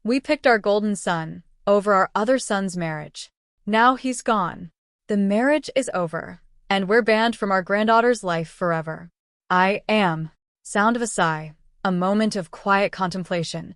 We picked our golden son over our other son's marriage. Now he's gone. The marriage is over, and we're banned from our granddaughter's life forever. I am. Sound of a sigh. A moment of quiet contemplation.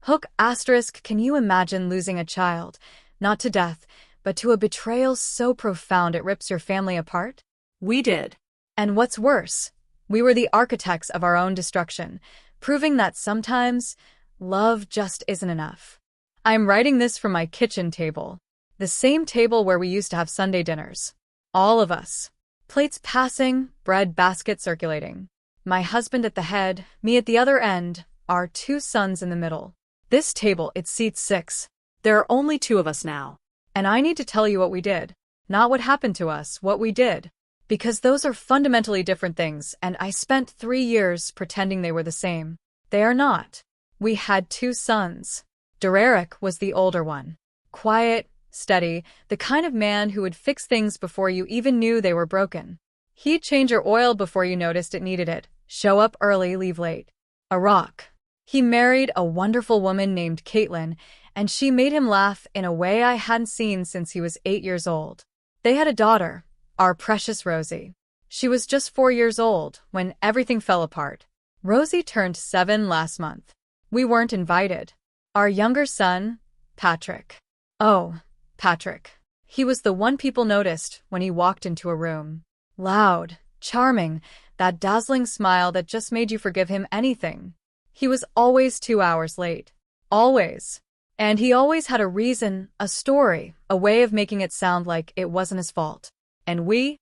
Hook asterisk, can you imagine losing a child, not to death, but to a betrayal so profound it rips your family apart? We did. And what's worse, we were the architects of our own destruction, proving that sometimes love just isn't enough. I'm writing this from my kitchen table, the same table where we used to have Sunday dinners. All of us. Plates passing, bread basket circulating. My husband at the head, me at the other end, our two sons in the middle. This table, it seats 6. There are only 2 of us now. And I need to tell you what we did. Not what happened to us, what we did. Because those are fundamentally different things, and I spent 3 years pretending they were the same. They are not. We had 2 sons. Derek was the older one. Quiet, steady, the kind of man who would fix things before you even knew they were broken. He'd change your oil before you noticed it needed it. Show up early, leave late. A rock. He married a wonderful woman named Caitlin, and she made him laugh in a way I hadn't seen since he was 8 years old. They had a daughter, our precious Rosie. She was just 4 years old when everything fell apart. Rosie turned 7 last month. We weren't invited. Our younger son, Patrick. Oh, Patrick. He was the one people noticed when he walked into a room. Loud, charming, that dazzling smile that just made you forgive him anything. He was always 2 hours late. Always. And he always had a reason, a story, a way of making it sound like it wasn't his fault. And we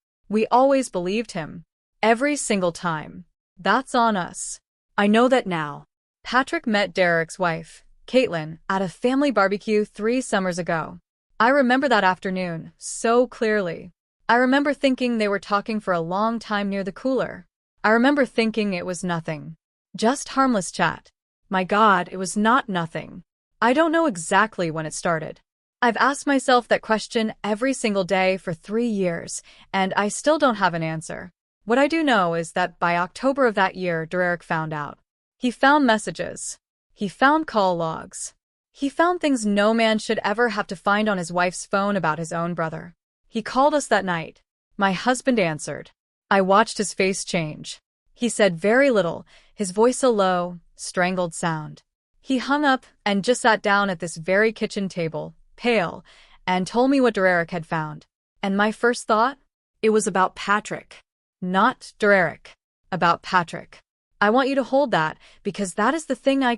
always believed him. Every single time. That's on us. I know that now. Patrick met Derek's wife, Caitlin, at a family barbecue 3 summers ago. I remember that afternoon so clearly. I remember thinking they were talking for a long time near the cooler. I remember thinking it was nothing. Just harmless chat. My God, it was not nothing. I don't know exactly when it started. I've asked myself that question every single day for 3 years, and I still don't have an answer. What I do know is that by October of that year, Derek found out. He found messages. He found call logs. He found things no man should ever have to find on his wife's phone about his own brother. He called us that night. My husband answered. I watched his face change. He said very little, his voice a low, strangled sound. He hung up and just sat down at this very kitchen table, pale, and told me what Derek had found. And my first thought? It was about Patrick. Not Derek. About Patrick. I want you to hold that, because that is the thing I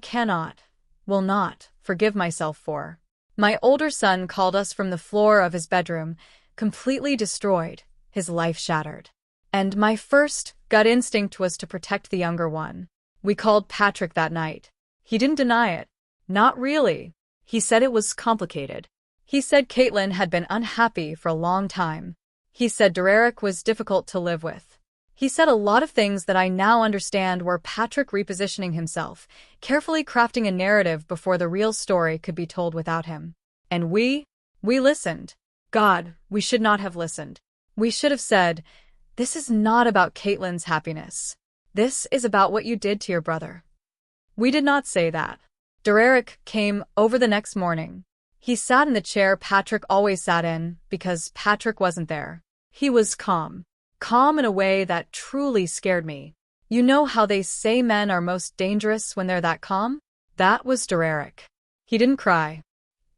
will not, forgive myself for. My older son called us from the floor of his bedroom, completely destroyed, his life shattered. And my first gut instinct was to protect the younger one. We called Patrick that night. He didn't deny it. Not really. He said it was complicated. He said Caitlin had been unhappy for a long time. He said Derek was difficult to live with. He said a lot of things that I now understand were Patrick repositioning himself, carefully crafting a narrative before the real story could be told without him. And we listened. God, we should not have listened. We should have said, this is not about Caitlin's happiness. This is about what you did to your brother. We did not say that. Derek came over the next morning. He sat in the chair Patrick always sat in, because Patrick wasn't there. He was calm. Calm in a way that truly scared me. You know how they say men are most dangerous when they're that calm? That was Derek. He didn't cry.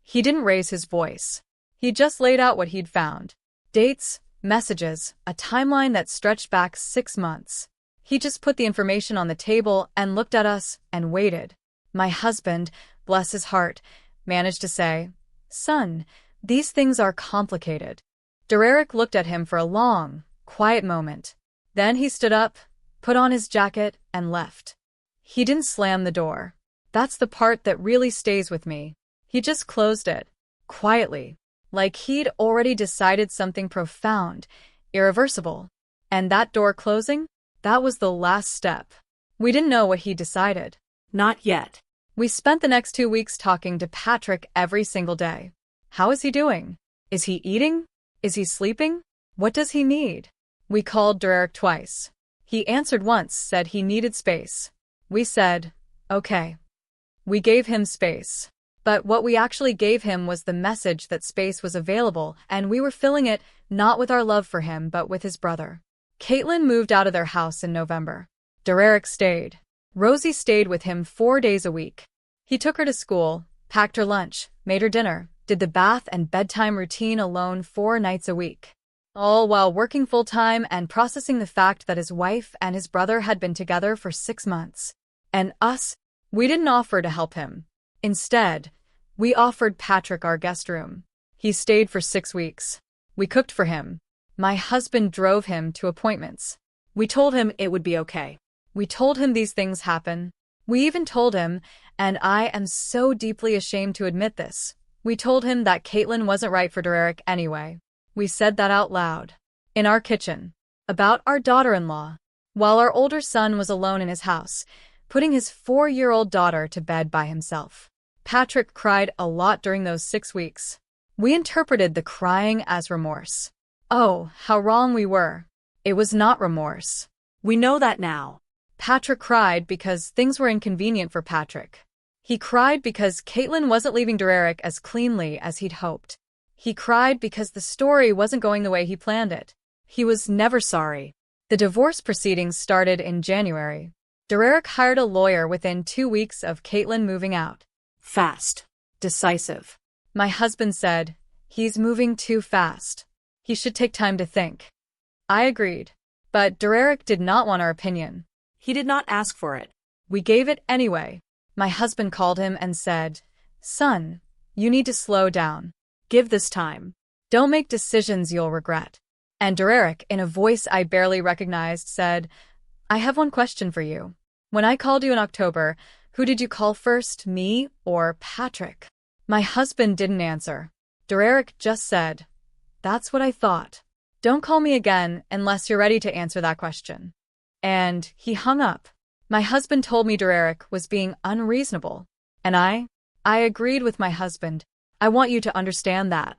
He didn't raise his voice. He just laid out what he'd found. Dates, messages, a timeline that stretched back 6 months. He just put the information on the table and looked at us and waited. My husband, bless his heart, managed to say, Son, these things are complicated. Derek looked at him for a long, quiet moment. Then he stood up, put on his jacket, and left. He didn't slam the door. That's the part that really stays with me. He just closed it, quietly, like he'd already decided something profound, irreversible. And that door closing? That was the last step. We didn't know what he decided. Not yet. We spent the next 2 weeks talking to Patrick every single day. How is he doing? Is he eating? Is he sleeping? What does he need? We called Derek twice. He answered once, said he needed space. We said, okay. We gave him space. But what we actually gave him was the message that space was available, and we were filling it not with our love for him, but with his brother. Caitlin moved out of their house in November. Derek stayed. Rosie stayed with him 4 days a week. He took her to school, packed her lunch, made her dinner, did the bath and bedtime routine alone 4 nights a week. All while working full-time and processing the fact that his wife and his brother had been together for 6 months. And us, we didn't offer to help him. Instead, we offered Patrick our guest room. He stayed for 6 weeks. We cooked for him. My husband drove him to appointments. We told him it would be okay. We told him these things happen. We even told him, and I am so deeply ashamed to admit this, we told him that Caitlin wasn't right for Derek anyway. We said that out loud. In our kitchen. About our daughter-in-law. While our older son was alone in his house, putting his 4-year-old daughter to bed by himself. Patrick cried a lot during those 6 weeks. We interpreted the crying as remorse. Oh, how wrong we were. It was not remorse. We know that now. Patrick cried because things were inconvenient for Patrick. He cried because Caitlin wasn't leaving Derek as cleanly as he'd hoped. He cried because the story wasn't going the way he planned it. He was never sorry. The divorce proceedings started in January. Derek hired a lawyer within 2 weeks of Caitlin moving out. Fast. Decisive. My husband said, "He's moving too fast. He should take time to think." I agreed. But Derek did not want our opinion. He did not ask for it. We gave it anyway. My husband called him and said, "Son, you need to slow down. Give this time. Don't make decisions you'll regret." And Derek, in a voice I barely recognized, said, "I have one question for you. When I called you in October, who did you call first, me or Patrick?" My husband didn't answer. Derek just said, "That's what I thought. Don't call me again unless you're ready to answer that question." And he hung up. My husband told me Derek was being unreasonable. And I agreed with my husband. I want you to understand that.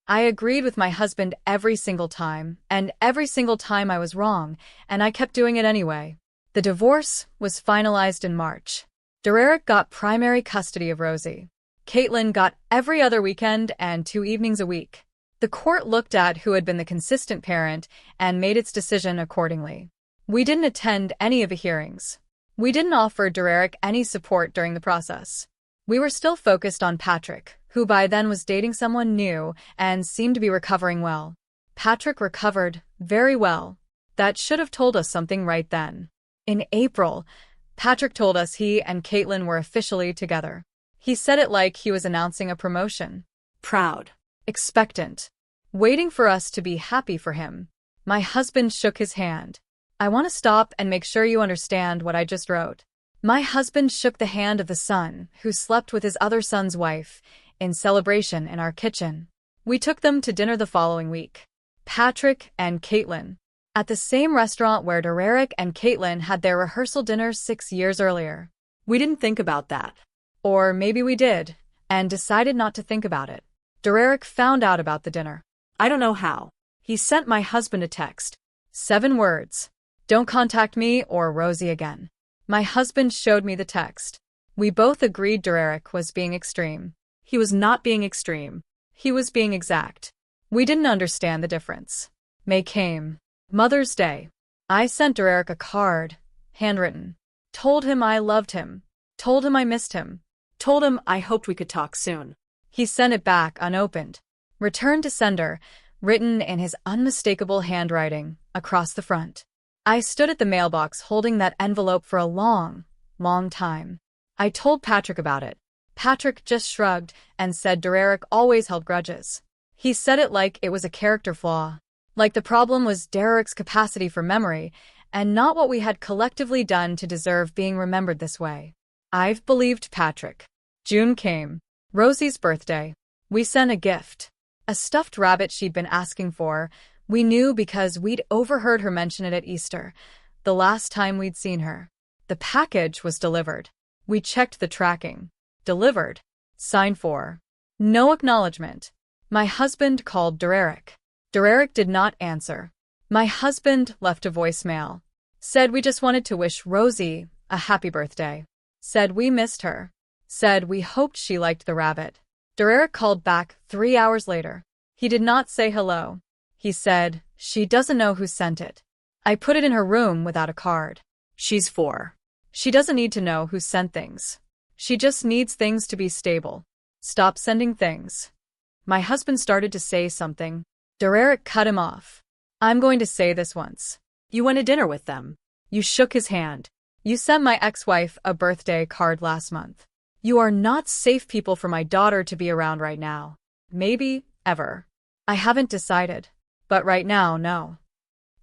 I agreed with my husband every single time, and every single time I was wrong, and I kept doing it anyway. The divorce was finalized in March. Derek got primary custody of Rosie. Caitlin got every other weekend and 2 evenings a week. The court looked at who had been the consistent parent and made its decision accordingly. We didn't attend any of the hearings. We didn't offer Derek any support during the process. We were still focused on Patrick, who by then was dating someone new and seemed to be recovering well. Patrick recovered very well. That should have told us something right then. In April, Patrick told us he and Caitlin were officially together. He said it like he was announcing a promotion. Proud. Expectant. Waiting for us to be happy for him. My husband shook his hand. "I want to stop and make sure you understand what I just wrote." My husband shook the hand of the son, who slept with his other son's wife, in celebration in our kitchen. We took them to dinner the following week. Patrick and Caitlin. At the same restaurant where Derek and Caitlin had their rehearsal dinner 6 years earlier. We didn't think about that. Or maybe we did, and decided not to think about it. Derek found out about the dinner. I don't know how. He sent my husband a text. 7 words. "Don't contact me or Rosie again." My husband showed me the text. We both agreed Derek was being extreme. He was not being extreme. He was being exact. We didn't understand the difference. May came. Mother's Day. I sent Derek a card, handwritten. Told him I loved him. Told him I missed him. Told him I hoped we could talk soon. He sent it back unopened. Return to sender, written in his unmistakable handwriting, across the front. I stood at the mailbox holding that envelope for a long, long time. I told Patrick about it. Patrick just shrugged and said Derek always held grudges. He said it like it was a character flaw. Like the problem was Derek's capacity for memory, and not what we had collectively done to deserve being remembered this way. I've believed Patrick. June came. Rosie's birthday. We sent a gift. A stuffed rabbit she'd been asking for. We knew because we'd overheard her mention it at Easter, the last time we'd seen her. The package was delivered. We checked the tracking. Delivered. Signed for. No acknowledgement. My husband called Derek. Derek did not answer. My husband left a voicemail. Said we just wanted to wish Rosie a happy birthday. Said we missed her. said we hoped she liked the rabbit. Derek called back 3 hours later. He did not say hello. He said, she doesn't know who sent it. I put it in her room without a card. She's 4. She doesn't need to know who sent things. She just needs things to be stable. Stop sending things. My husband started to say something. Derek cut him off. I'm going to say this once. You went to dinner with them. You shook his hand. You sent my ex-wife a birthday card last month. You are not safe people for my daughter to be around right now. Maybe, ever. I haven't decided. But right now, no.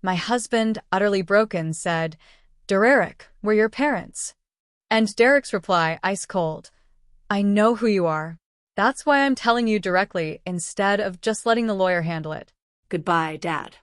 My husband, utterly broken, said, Derek, we're your parents. And Derek's reply, ice cold. I know who you are. That's why I'm telling you directly instead of just letting the lawyer handle it. Goodbye, Dad.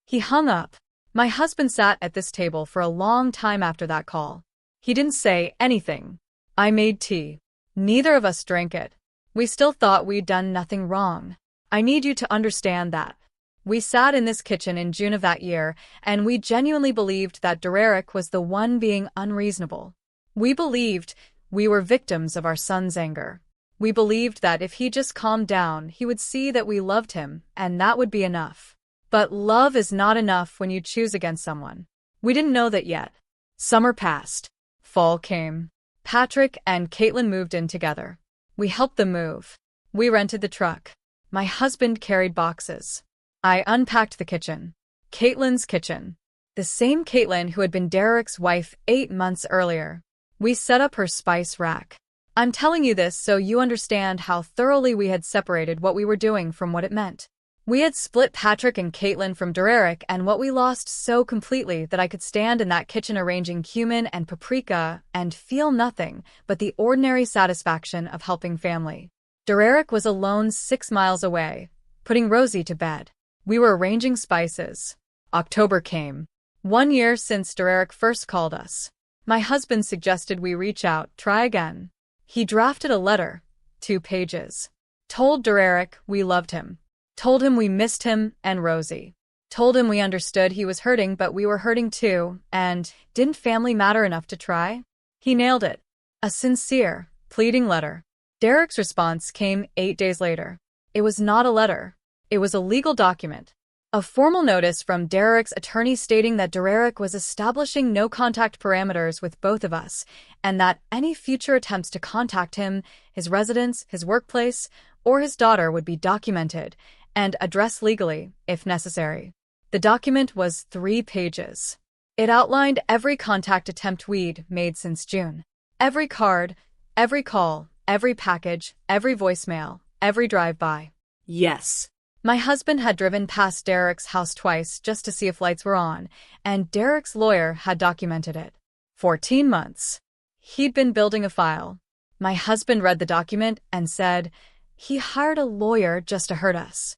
He hung up. My husband sat at this table for a long time after that call. He didn't say anything. I made tea. Neither of us drank it. We still thought we'd done nothing wrong. I need you to understand that. We sat in this kitchen in June of that year, and we genuinely believed that Derek was the one being unreasonable. We believed we were victims of our son's anger. We believed that if he just calmed down, he would see that we loved him, and that would be enough. But love is not enough when you choose against someone. We didn't know that yet. Summer passed. Fall came. Patrick and Caitlin moved in together. We helped them move. We rented the truck. My husband carried boxes. I unpacked the kitchen. Caitlin's kitchen. The same Caitlin who had been Derek's wife 8 months earlier. We set up her spice rack. I'm telling you this so you understand how thoroughly we had separated what we were doing from what it meant. We had split Patrick and Caitlin from Derek, and what we lost so completely that I could stand in that kitchen arranging cumin and paprika and feel nothing but the ordinary satisfaction of helping family. Derek was alone 6 miles away, putting Rosie to bed. We were arranging spices. October came. 1 year since Derek first called us. My husband suggested we reach out, try again. He drafted a letter, 2 pages. Told Derek we loved him. Told him we missed him and Rosie. Told him we understood he was hurting but we were hurting too, and didn't family matter enough to try? He nailed it. A sincere, pleading letter. Derek's response came 8 days later. It was not a letter. It was a legal document. A formal notice from Derek's attorney stating that Derek was establishing no-contact parameters with both of us, and that any future attempts to contact him, his residence, his workplace, or his daughter would be documented and addressed legally, if necessary. The document was 3 pages. It outlined every contact attempt we'd made since June. Every card, every call, every package, every voicemail, every drive-by. Yes. My husband had driven past Derek's house twice just to see if lights were on, and Derek's lawyer had documented it. 14 months. He'd been building a file. My husband read the document and said, he hired a lawyer just to hurt us.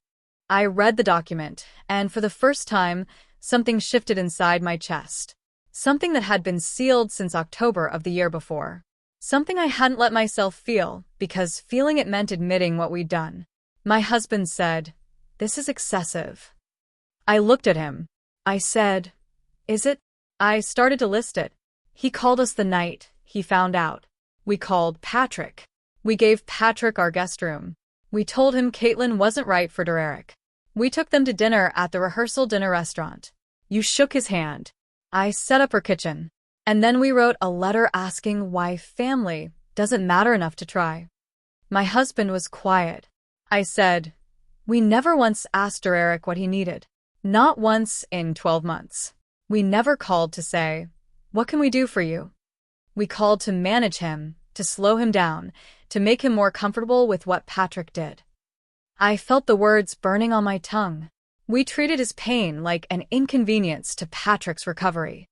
I read the document, and for the first time, something shifted inside my chest. Something that had been sealed since October of the year before. Something I hadn't let myself feel, because feeling it meant admitting what we'd done. My husband said, this is excessive. I looked at him. I said, is it? I started to list it. He called us the night he found out. We called Patrick. We gave Patrick our guest room. We told him Caitlin wasn't right for Derek. We took them to dinner at the rehearsal dinner restaurant. You shook his hand. I set up her kitchen. And then we wrote a letter asking why family doesn't matter enough to try. My husband was quiet. I said, we never once asked Derek what he needed. Not once in 12 months. We never called to say, what can we do for you? We called to manage him, to slow him down, to make him more comfortable with what Patrick did. I felt the words burning on my tongue. We treated his pain like an inconvenience to Patrick's recovery.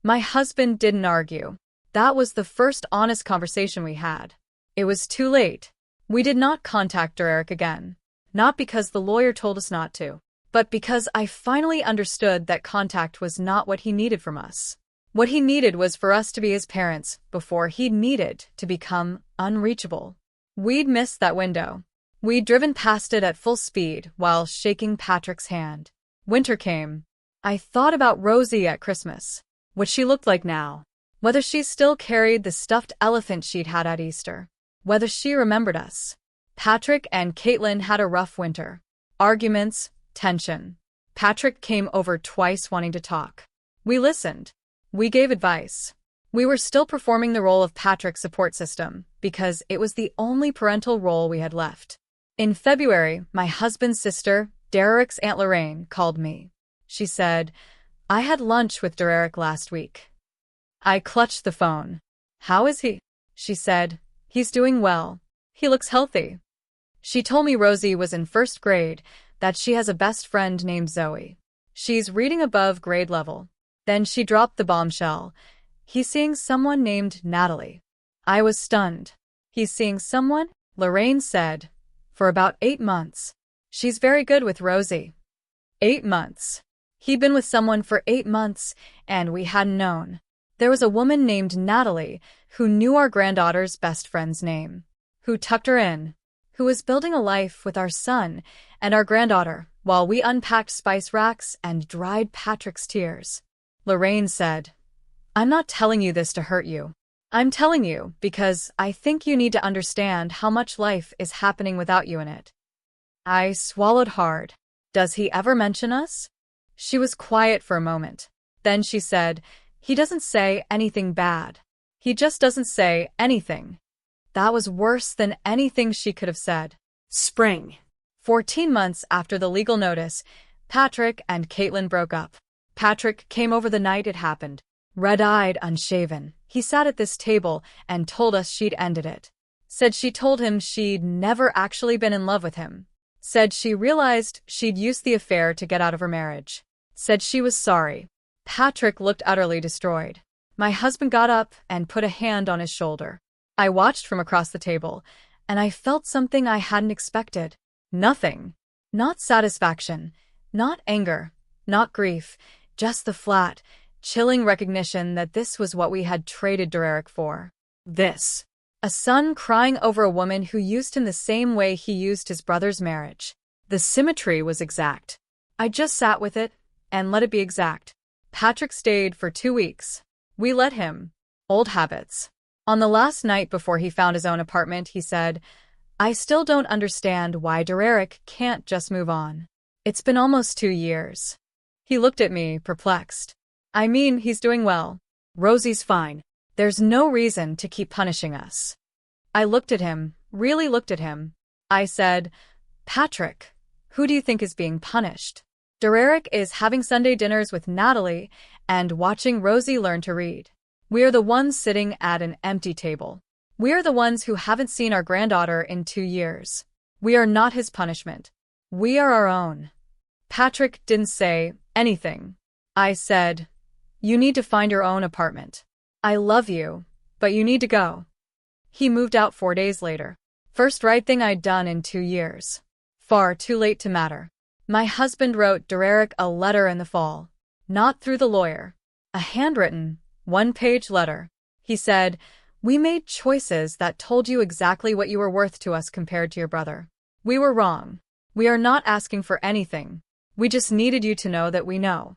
My husband didn't argue. That was the first honest conversation we had. It was too late. We did not contact Derek again. Not because the lawyer told us not to, but because I finally understood that contact was not what he needed from us. What he needed was for us to be his parents before he needed to become unreachable. We'd missed that window. We'd driven past it at full speed while shaking Patrick's hand. Winter came. I thought about Rosie at Christmas. What she looked like now. Whether she still carried the stuffed elephant she'd had at Easter. whether she remembered us. Patrick and Caitlin had a rough winter. Arguments, tension. Patrick came over twice wanting to talk. We listened. We gave advice. We were still performing the role of Patrick's support system because it was the only parental role we had left. In February, my husband's sister, Derek's Aunt Lorraine, called me. She said, "I had lunch with Derek last week." I clutched the phone. "How is he?" She said, "He's doing well. He looks healthy." She told me Rosie was in first grade, that she has a best friend named Zoe. She's reading above grade level. Then she dropped the bombshell. "He's seeing someone named Natalie." I was stunned. "He's seeing someone?" Lorraine said. "For about 8 months. She's very good with Rosie." 8 months. He'd been with someone for 8 months, and we hadn't known. There was a woman named Natalie who knew our granddaughter's best friend's name, who tucked her in, who was building a life with our son and our granddaughter while we unpacked spice racks and dried Patrick's tears. Lorraine said, "I'm not telling you this to hurt you. I'm telling you because I think you need to understand how much life is happening without you in it." I swallowed hard. "Does he ever mention us?" She was quiet for a moment. Then she said, "He doesn't say anything bad. He just doesn't say anything." That was worse than anything she could have said. Spring. 14 months after the legal notice, Patrick and Caitlin broke up. Patrick came over the night it happened. Red-eyed, unshaven. He sat at this table and told us she'd ended it. Said she told him she'd never actually been in love with him. Said she realized she'd used the affair to get out of her marriage. Said she was sorry. Patrick looked utterly destroyed. My husband got up and put a hand on his shoulder. I watched from across the table, and I felt something I hadn't expected. Nothing. Not satisfaction. Not anger. Not grief. Just the flat, chilling recognition that this was what we had traded Derek for. This. A son crying over a woman who used him the same way he used his brother's marriage. The symmetry was exact. I just sat with it and let it be exact. Patrick stayed for 2 weeks. We let him. Old habits. On the last night before he found his own apartment, he said, "I still don't understand why Derek can't just move on. It's been almost 2 years." He looked at me, perplexed. "I mean, he's doing well. Rosie's fine. There's no reason to keep punishing us." I looked at him, really looked at him. I said, "Patrick, who do you think is being punished? Derek is having Sunday dinners with Natalie and watching Rosie learn to read. We are the ones sitting at an empty table. We are the ones who haven't seen our granddaughter in 2 years. We are not his punishment. We are our own." Patrick didn't say anything. I said, "You need to find your own apartment. I love you, but you need to go." He moved out 4 days later. First right thing I'd done in 2 years. Far too late to matter. My husband wrote Derek a letter in the fall. Not through the lawyer. A handwritten, 1-page letter. He said, "We made choices that told you exactly what you were worth to us compared to your brother. We were wrong. We are not asking for anything. We just needed you to know that we know."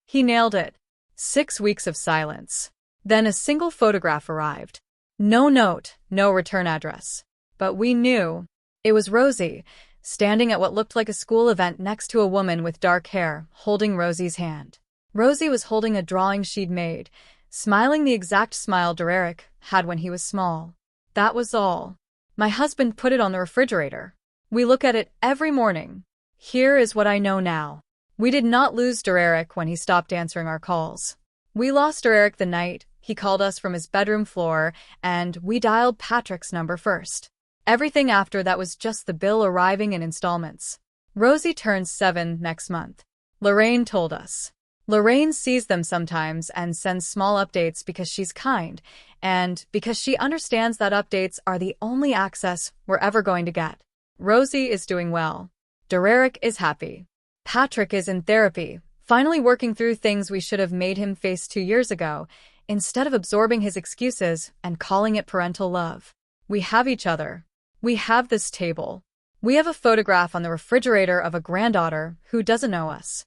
He nailed it. 6 weeks of silence. Then a single photograph arrived. No note, no return address. But we knew. It was Rosie, standing at what looked like a school event next to a woman with dark hair, holding Rosie's hand. Rosie was holding a drawing she'd made, smiling the exact smile Derek had when he was small. That was all. My husband put it on the refrigerator. We look at it every morning. Here is what I know now. We did not lose Derek when he stopped answering our calls. We lost Derek the night he called us from his bedroom floor, and we dialed Patrick's number first. Everything after that was just the bill arriving in installments. Rosie turns 7 next month. Lorraine told us. Lorraine sees them sometimes and sends small updates because she's kind, and because she understands that updates are the only access we're ever going to get. Rosie is doing well. Derek is happy. Patrick is in therapy, finally working through things we should have made him face 2 years ago, instead of absorbing his excuses and calling it parental love. We have each other. We have this table. We have a photograph on the refrigerator of a granddaughter who doesn't know us.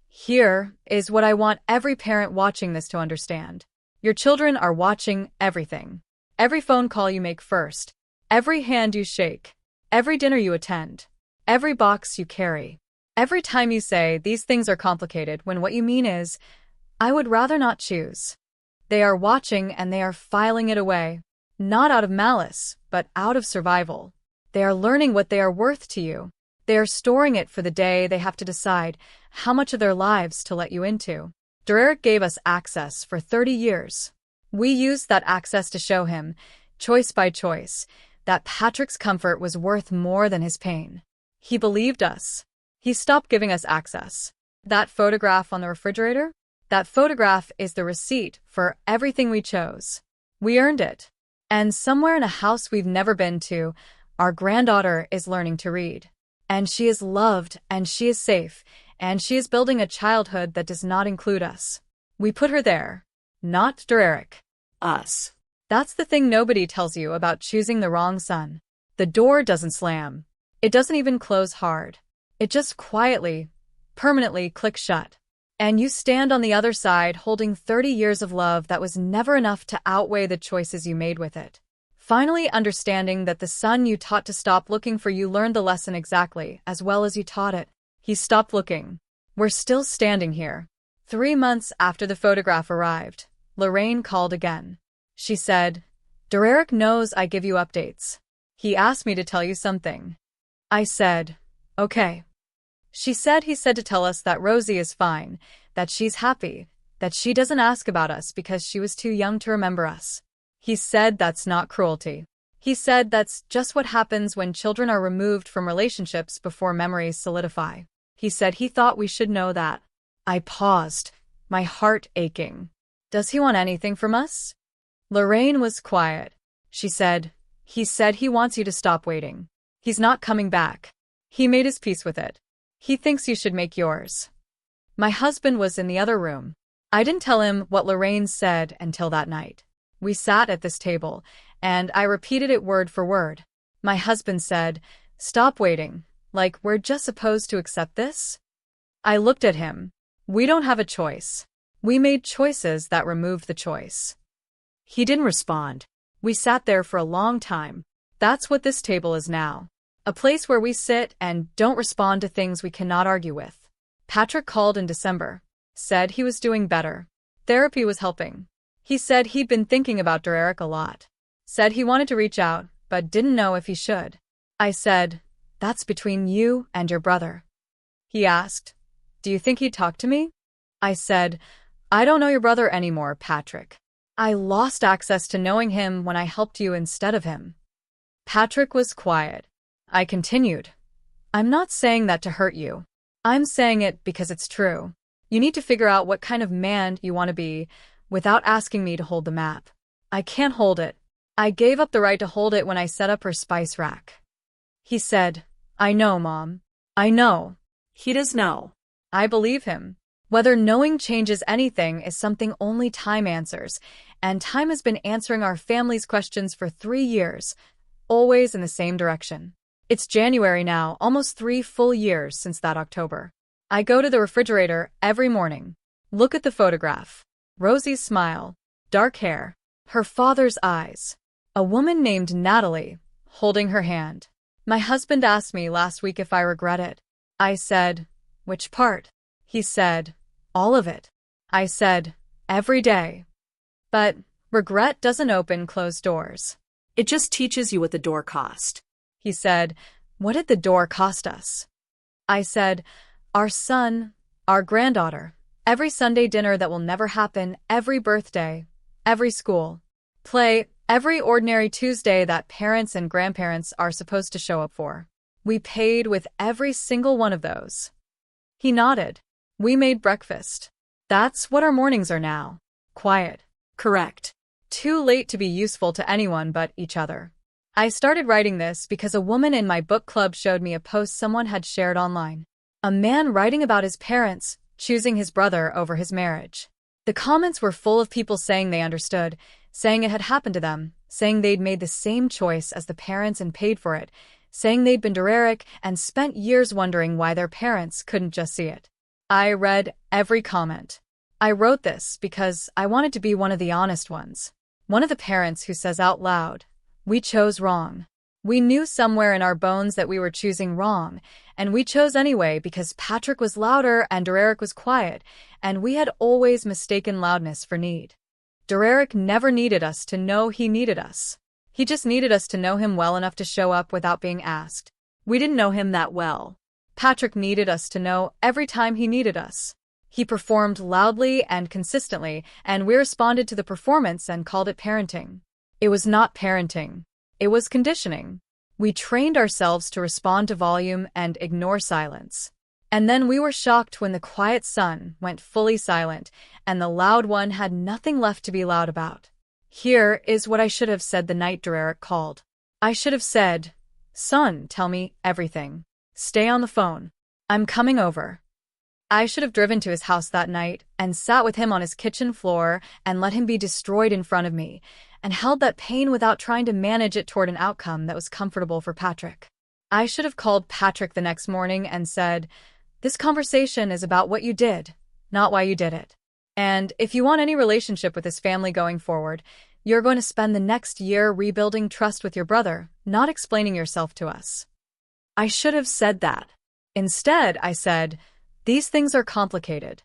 Here is what I want every parent watching this to understand. Your children are watching everything. Every phone call you make first, Every hand you shake, every dinner you attend, every box you carry, every time you say these things are complicated when what you mean is, I would rather not choose. They are watching and they are filing it away, not out of malice, but out of survival. They are learning what they are worth to you. They are storing it for the day they have to decide how much of their lives to let you into. Derek gave us access for 30 years. We used that access to show him, choice by choice, that Patrick's comfort was worth more than his pain. He believed us. He stopped giving us access. That photograph on the refrigerator? That photograph is the receipt for everything we chose. We earned it. And somewhere in a house we've never been to, our granddaughter is learning to read. And she is loved, and she is safe, and she is building a childhood that does not include us. We put her there. Not Derek. Us. That's the thing nobody tells you about choosing the wrong son. The door doesn't slam. It doesn't even close hard. It just quietly, permanently clicks shut. And you stand on the other side holding 30 years of love that was never enough to outweigh the choices you made with it. Finally understanding that the son you taught to stop looking for you learned the lesson exactly as well as you taught it. He stopped looking. We're still standing here. 3 months after the photograph arrived, Lorraine called again. She said, Derek knows I give you updates. He asked me to tell you something. I said, okay. She said he said to tell us that Rosie is fine, that she's happy, that she doesn't ask about us because she was too young to remember us. He said that's not cruelty. He said that's just what happens when children are removed from relationships before memories solidify. He said he thought we should know that. I paused, my heart aching. Does he want anything from us? Lorraine was quiet. She said, he said he wants you to stop waiting. He's not coming back. He made his peace with it. He thinks you should make yours. My husband was in the other room. I didn't tell him what Lorraine said until that night. We sat at this table, and I repeated it word for word. My husband said, stop waiting, like we're just supposed to accept this? I looked at him. We don't have a choice. We made choices that removed the choice. He didn't respond. We sat there for a long time. That's what this table is now. A place where we sit and don't respond to things we cannot argue with. Patrick called in December. Said he was doing better. Therapy was helping. He said he'd been thinking about Derek a lot. Said he wanted to reach out, but didn't know if he should. I said, that's between you and your brother. He asked, do you think he'd talk to me? I said, I don't know your brother anymore, Patrick. I lost access to knowing him when I helped you instead of him. Patrick was quiet. I continued. I'm not saying that to hurt you. I'm saying it because it's true. You need to figure out what kind of man you want to be without asking me to hold the map. I can't hold it. I gave up the right to hold it when I set up her spice rack. He said, I know, Mom. I know. He does know. I believe him. Whether knowing changes anything is something only time answers, and time has been answering our family's questions for 3 years, always in the same direction. It's January now, almost 3 full years since that October. I go to the refrigerator every morning. Look at the photograph. Rosie's smile, dark hair, her father's eyes. A woman named Natalie, holding her hand. My husband asked me last week if I regret it. I said, which part? He said, all of it. I said, every day. But regret doesn't open closed doors. It just teaches you what the door cost. He said, what did the door cost us? I said, our son, our granddaughter, every Sunday dinner that will never happen, every birthday, every school play, every ordinary Tuesday that parents and grandparents are supposed to show up for. We paid with every single one of those. He nodded. We made breakfast. That's what our mornings are now. Quiet. Correct. Too late to be useful to anyone but each other. I started writing this because a woman in my book club showed me a post someone had shared online. A man writing about his parents choosing his brother over his marriage. The comments were full of people saying they understood, saying it had happened to them, saying they'd made the same choice as the parents and paid for it, saying they'd been Derek and spent years wondering why their parents couldn't just see it. I read every comment. I wrote this because I wanted to be one of the honest ones. One of the parents who says out loud, we chose wrong. We knew somewhere in our bones that we were choosing wrong, and we chose anyway because Patrick was louder and Dererick was quiet, and we had always mistaken loudness for need. Dererick never needed us to know he needed us. He just needed us to know him well enough to show up without being asked. We didn't know him that well. Patrick needed us to know every time he needed us. He performed loudly and consistently, and we responded to the performance and called it parenting. It was not parenting. It was conditioning. We trained ourselves to respond to volume and ignore silence. And then we were shocked when the quiet son went fully silent, and the loud one had nothing left to be loud about. Here is what I should have said the night Dererick called. I should have said, "Son, tell me everything. Stay on the phone. I'm coming over." I should have driven to his house that night and sat with him on his kitchen floor and let him be destroyed in front of me, and held that pain without trying to manage it toward an outcome that was comfortable for Patrick. I should have called Patrick the next morning and said, "This conversation is about what you did, not why you did it. And if you want any relationship with this family going forward, you're going to spend the next year rebuilding trust with your brother, not explaining yourself to us." I should have said that. Instead, I said, "These things are complicated."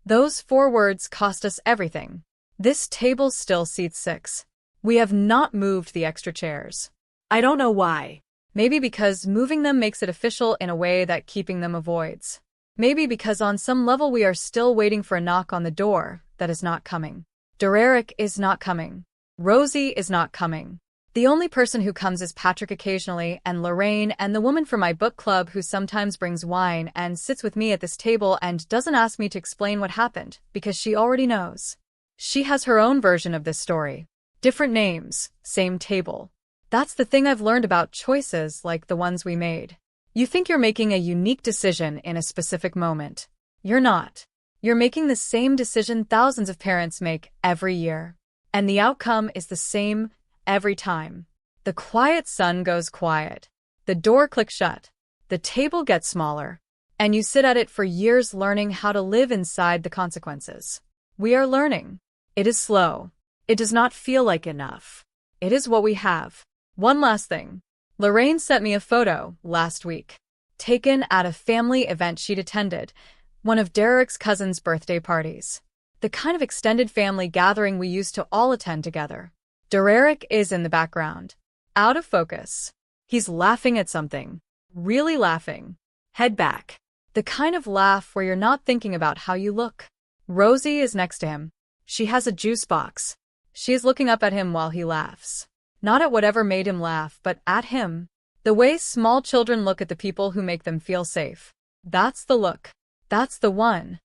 Those 4 words cost us everything. This table still seats 6. We have not moved the extra chairs. I don't know why. Maybe because moving them makes it official in a way that keeping them avoids. Maybe because on some level we are still waiting for a knock on the door that is not coming. Dererick is not coming. Rosie is not coming. The only person who comes is Patrick occasionally, and Lorraine, and the woman from my book club who sometimes brings wine and sits with me at this table and doesn't ask me to explain what happened, because she already knows. She has her own version of this story. Different names, same table. That's the thing I've learned about choices like the ones we made. You think you're making a unique decision in a specific moment. You're not. You're making the same decision thousands of parents make every year. And the outcome is the same every time. The quiet son goes quiet. The door clicks shut. The table gets smaller. And you sit at it for years learning how to live inside the consequences. We are learning. It is slow. It does not feel like enough. It is what we have. One last thing. Lorraine sent me a photo last week, taken at a family event she'd attended, one of Dererick's cousin's birthday parties. The kind of extended family gathering we used to all attend together. Dererick is in the background, out of focus. He's laughing at something, really laughing. Head back. The kind of laugh where you're not thinking about how you look. Rosie is next to him. She has a juice box. She is looking up at him while he laughs. Not at whatever made him laugh, but at him. The way small children look at the people who make them feel safe. That's the look. That's the one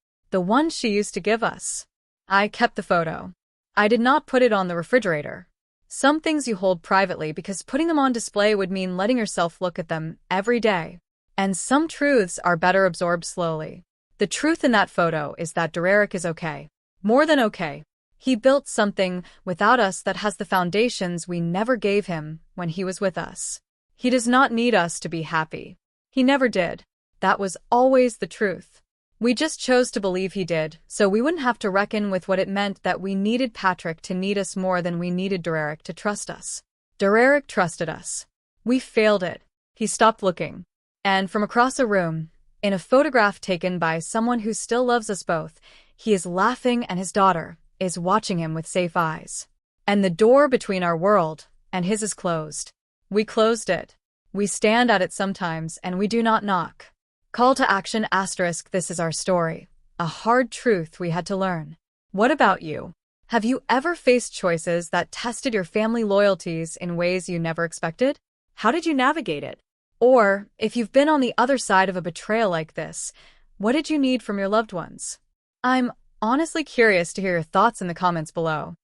she used to give us. I kept the photo. I did not put it on the refrigerator. Some things you hold privately because putting them on display would mean letting yourself look at them every day. And some truths are better absorbed slowly. The truth in that photo is that Dererick is okay. More than okay. He built something without us that has the foundations we never gave him when he was with us. He does not need us to be happy. He never did. That was always the truth. We just chose to believe he did, so we wouldn't have to reckon with what it meant that we needed Patrick to need us more than we needed Dererick to trust us. Dererick trusted us. We failed it. He stopped looking. And from across a room, in a photograph taken by someone who still loves us both, he is laughing and his daughter is watching him with safe eyes. And the door between our world and his is closed. We closed it. We stand at it sometimes and we do not knock. Call to action *, this is our story. A hard truth we had to learn. What about you? Have you ever faced choices that tested your family loyalties in ways you never expected? How did you navigate it? Or, if you've been on the other side of a betrayal like this, what did you need from your loved ones? I'm honestly curious to hear your thoughts in the comments below.